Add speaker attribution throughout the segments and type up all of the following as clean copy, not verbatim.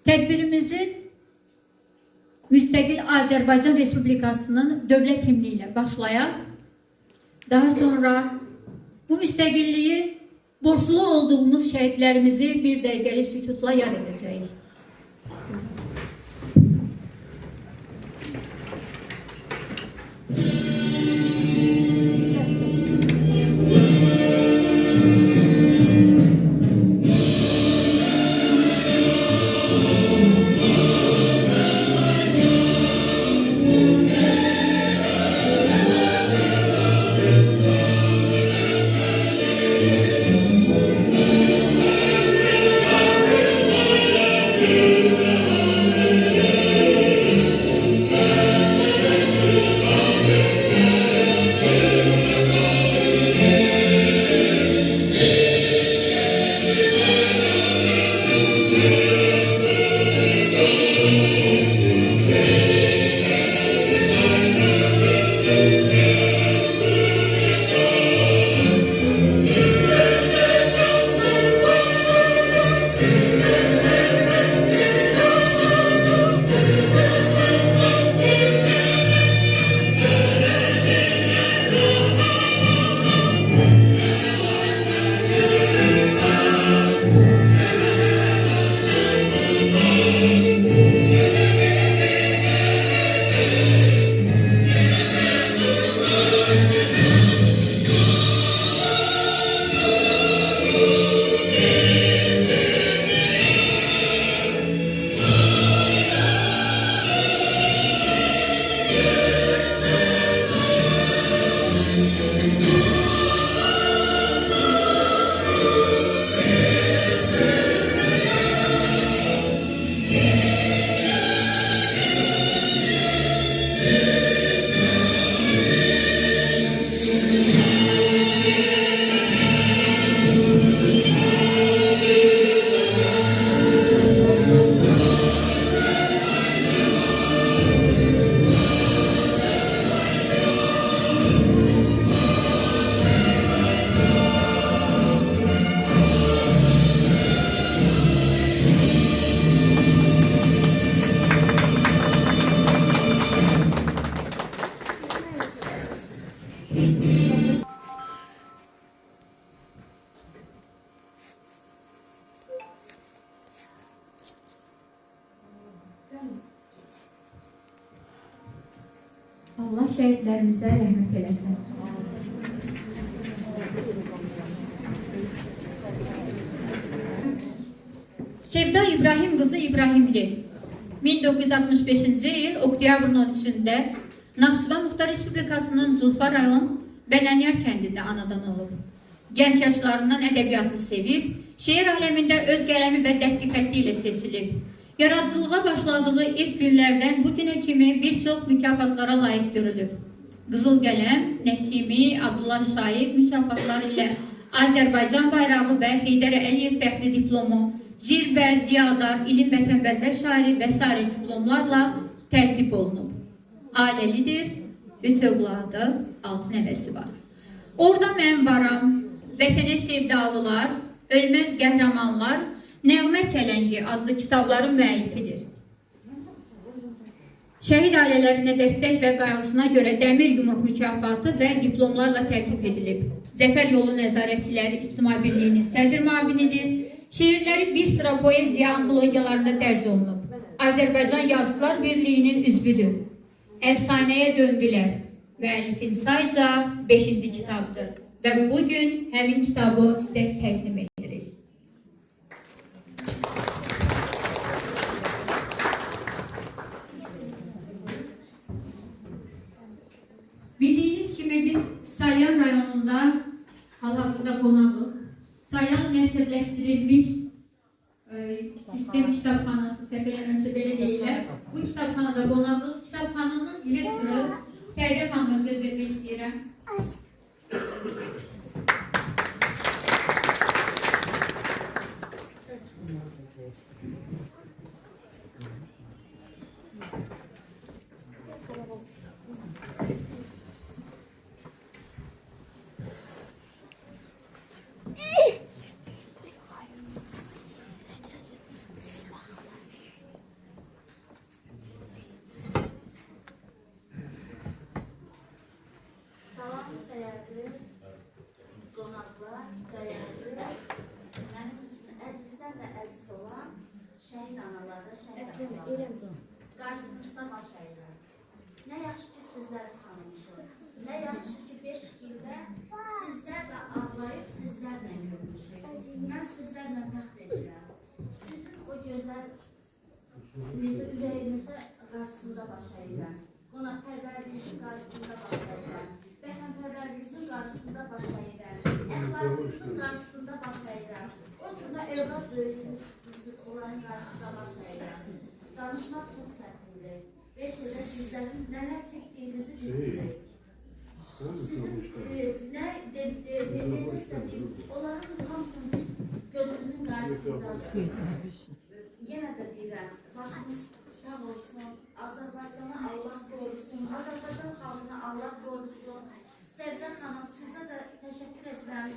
Speaker 1: Tədbirimizin müstəqil Azərbaycan Respublikasının dövlət himni ilə başlayaq. Daha sonra bu müstəqilliyi borçlu olduğumuz şəhidlərimizi bir dəqiqəlik sükutla yad edəcəyik. Allah şəhidlərimizə rəhmət eləsin. Sevda İbrahim qızı İbrahimli 1965-ci il oktyabrın 13-də Naxçıvan Muxtar Respublikasının Zulfa rayon Bələniyar kəndində anadan olub. Gənc yaşlarından ədəbiyyatı sevib, şeir aləmində öz qələmi və dəsti xətti ilə seçilib. Yaradıcılığa başladığı ilk günlərdən bugünə kimi bir çox mükafatlara layiq görülüb. Qızıl Qələm, Nəsimi, Abdullah Şaiq mükafatları ilə Azərbaycan bayrağı və Heydər Əliyev fəxri diplomu, Zirvə, Ziyadar, İlim Vətənpərvər şairi və sair diplomlarla tərtib olunub. Ailəlidir, 3 övladı, 6 nəvəsi var. Orada mən varam, Vətənə sevdalılar, Ölməz qəhrəmanlar, Nəğmə Çələngi adlı kitabların müəllifidir. Şəhid ailələrinə dəstək və qayğısına görə Dəmir Yumruq mükafatı və diplomlarla tərtib edilib. Zəfər Yolu Nəzarətçiləri İctimai Birliyinin sədr müavinidir. Şeirləri bir sıra poeziya antologiyalarında dərc olunub. Azərbaycan Yazıçılar Birliyinin üzvüdür. Əfsanəyə döndülər. Müəllifin sayca 5-ci kitabdır və bugün həmin kitabı sizə təqdim edirik. Bildiyiniz kimi biz Salyan rayonunda hal-hazırda qonağıq. Salyan mərkəzləşdirilmiş sistem kitabxanası, səhv eləmirəmsə belə deyirlər. Bu kitabxanada qonağıq. Kitabxananın direktoru Səidə xanıma söz vermək istəyirəm.
Speaker 2: hissəsi olan şəhid analarda, şəhid atalarda qarşınızda baş əyirəm. Nə yaxşı ki, sizləri tanımışım. Nə yaxşı ki, 5 ildə sizlərlə ağlayıb, sizlərlə görmüşük. Mən sizlərlə fəxr edirəm. Sizin o gözəl ürəyinizə qarşısında baş əyirəm. Qonaqpərvərliyinizin qarşısında baş əyirəm. Vətənpərvərliyinizin qarşısında baş əyirəm. Əxlaqınızın qarşısında baş əyirəm. O cürdə evlat böyüklüyünüz olan qarşısında baş əyirəm. Danışmaq çox çətindir. 5 ildə sizlərin nələr çəkdiyinizi biz bilirik. Sizin nə dediyinizsə deyim, onların hamısını biz gözümüzün qarşısındadır. Yenə də deyirəm, başınız sağ olsun, Azərbaycanı Allah qorusun, Azərbaycan xalqını Allah qorusun. Sevdə xanım, sizə də təşəkkür edirəm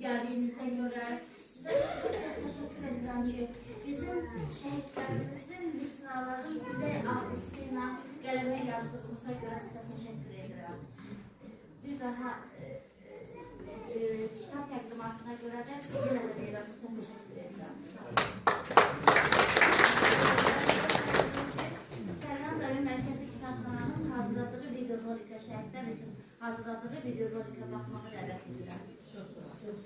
Speaker 2: gəldiyinizə görə. Sizə çox təşəkkür edirəm ki, bizim şəhidlərimizin misraların ürək ağrısı ilə qələmə yazdığımıza görə sizə təşəkkür edirəm. Bir daha kitab təqdimatına görə də yenə də deyirəm, sizə təşəkkür edirəm. Sağ olun. Sərhan Dayı Mərkəzi Kitabxananın hazırladığı videorolikə, şəhidlər üçün hazırladığı videorolikə baxmağı dəvət edirəm. Çox sağ olun.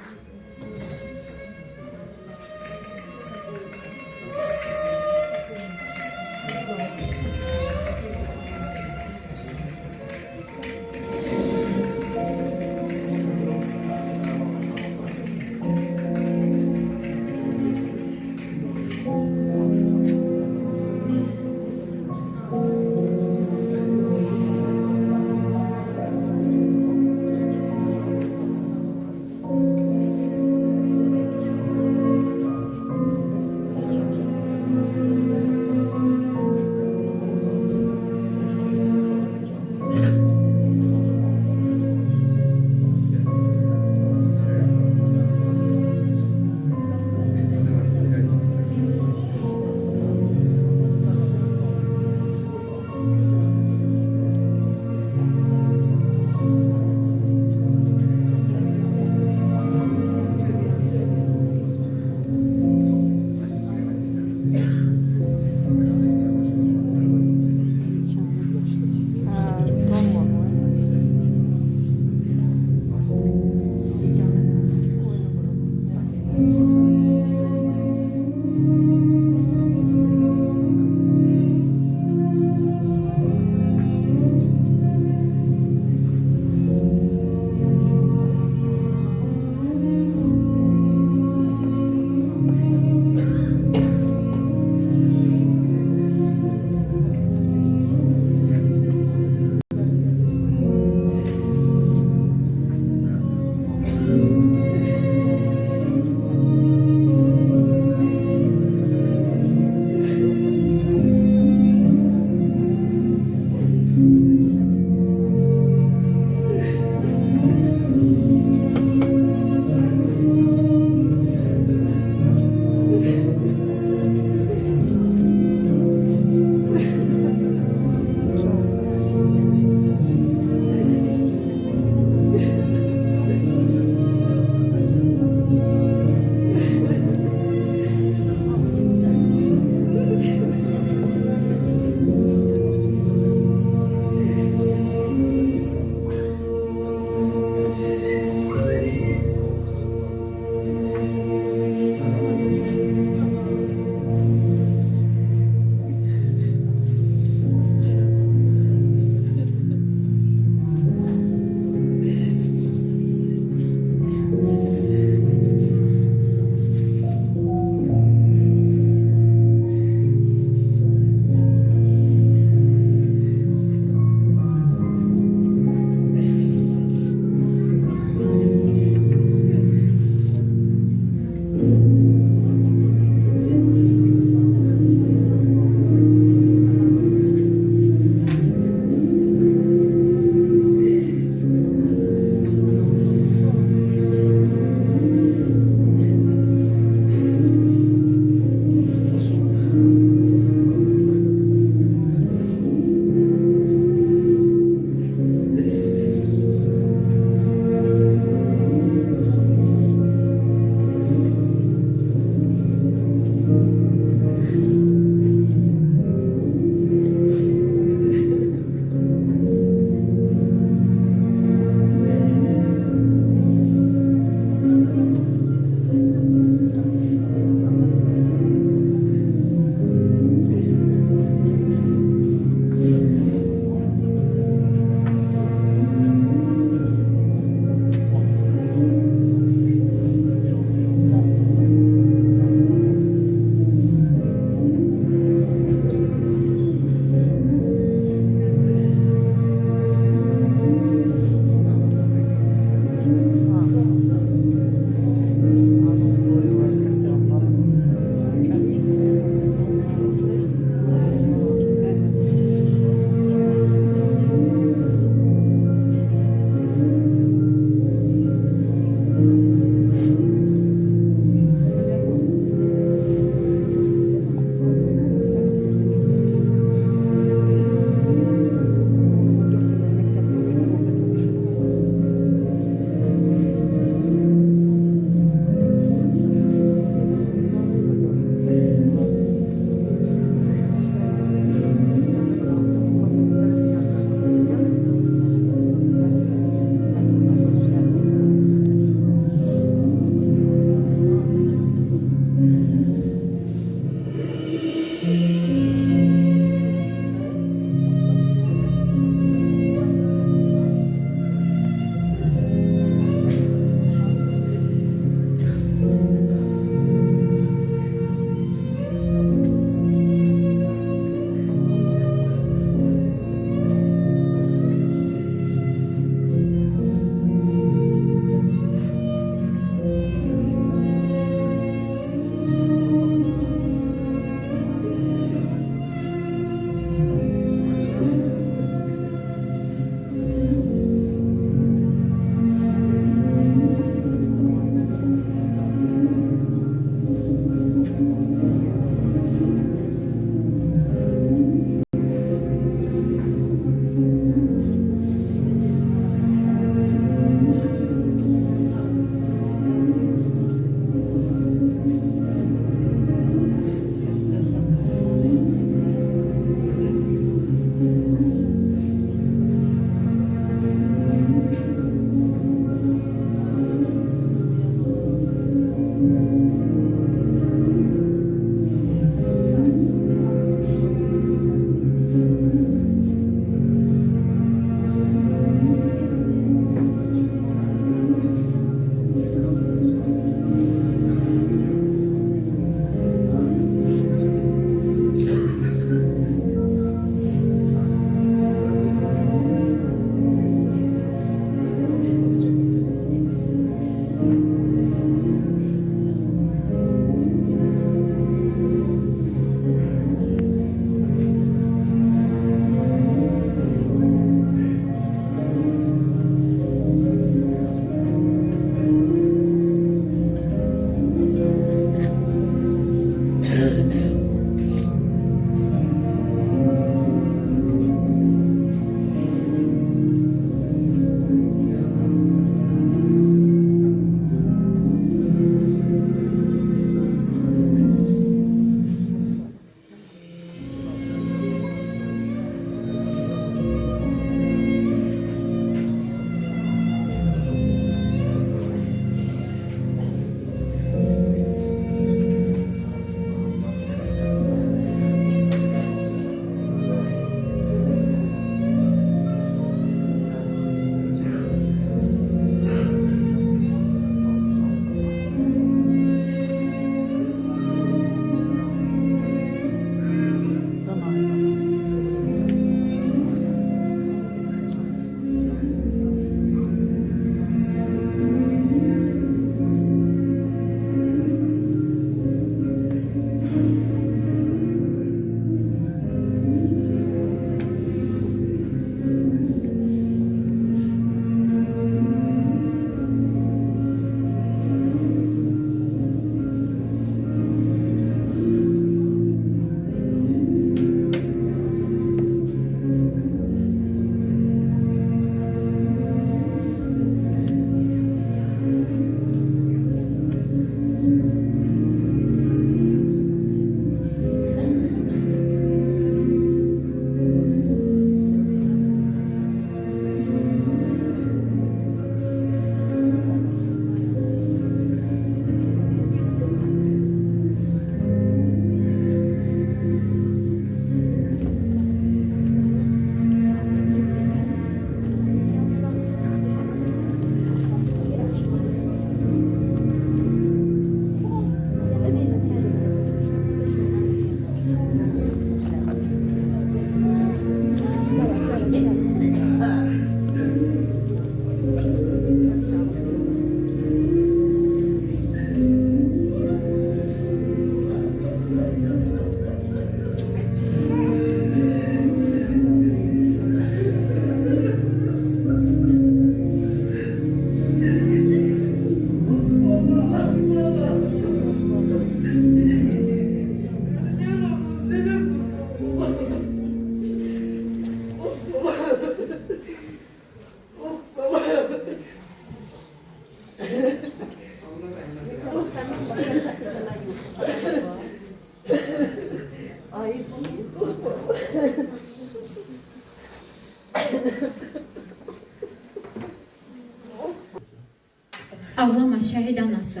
Speaker 1: şəhid anası.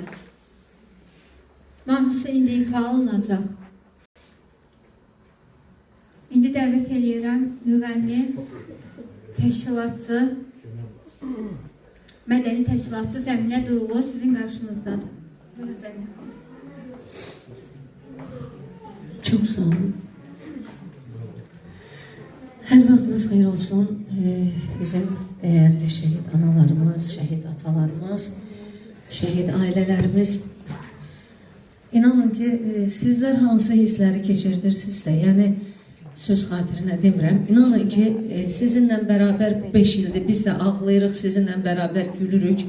Speaker 1: Mahnısı indi ifa olunacaq. İndi dəvət eləyirəm müğənni, təşkilatçı, mədəni təşkilatçı Zəminə Duyğu sizin qarşınızdadır. Buyurun Zəminə.
Speaker 3: Çok sağ olun. Her vaxtınız xeyir olsun. Bizim değerli şehit analarımız, şehit atalarımız, şehit ailelerimiz. İnanın ki sizler hansı hissləri keçirdirsinizsə, yəni söz xatirinə demirəm. İnanın ki sizinlə beraber 5 ildir biz də ağlayırıq, sizinlə beraber gülürük.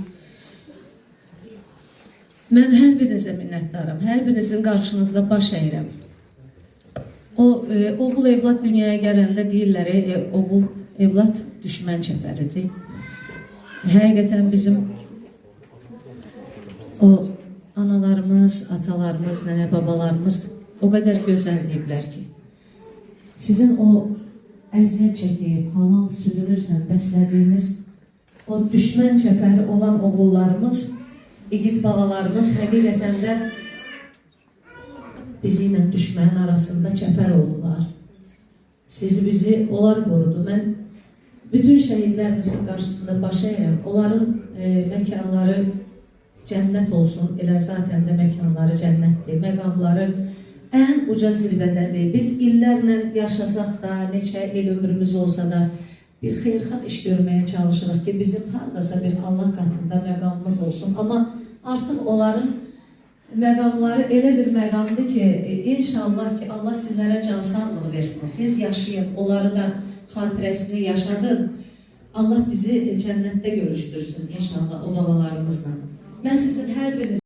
Speaker 3: Mən hər birinizə minnətdarım. Hər birinizin qarşınızda baş əyirəm. Oğul evlat dünyaya gələndə deyirlər, oğul evlat düşmən çəpəridir. Həqiqətən bizim o analarımız, atalarımız, nənə babalarımız o qədər gözəl deyiblər ki, sizin o əziyyət çəkib, halal südünüzlə bəslədiyiniz o düşmən çəpəri olan oğullarımız, igid balalarımız həqiqətən də bizi ilə düşmənin arasında çəpər oldular. Sizi bizi onlar qorudu. Mən bütün şəhidlərimizin qarşısında baş əyirəm. Onların məkanları cənnət olsun. Elə zaten də məkanları cənnətdir. Məqamları ən uca zirvədədir. Biz illərlə yaşasaq da, neçə il ömrümüz olsa da bir xeyirxah iş görməyə çalışırıq ki, bizim haradasa bir Allah qatında məqamımız olsun. Amma artıq onların məqamları elə bir məqamdır ki, inşallah ki, Allah sizlərə can sağlığı versin. Siz yaşayın, onları da xatirəsini yaşadın. Allah bizi cənnətdə görüşdürsün inşallah o babalarımızla. Mən sizin hər biriniz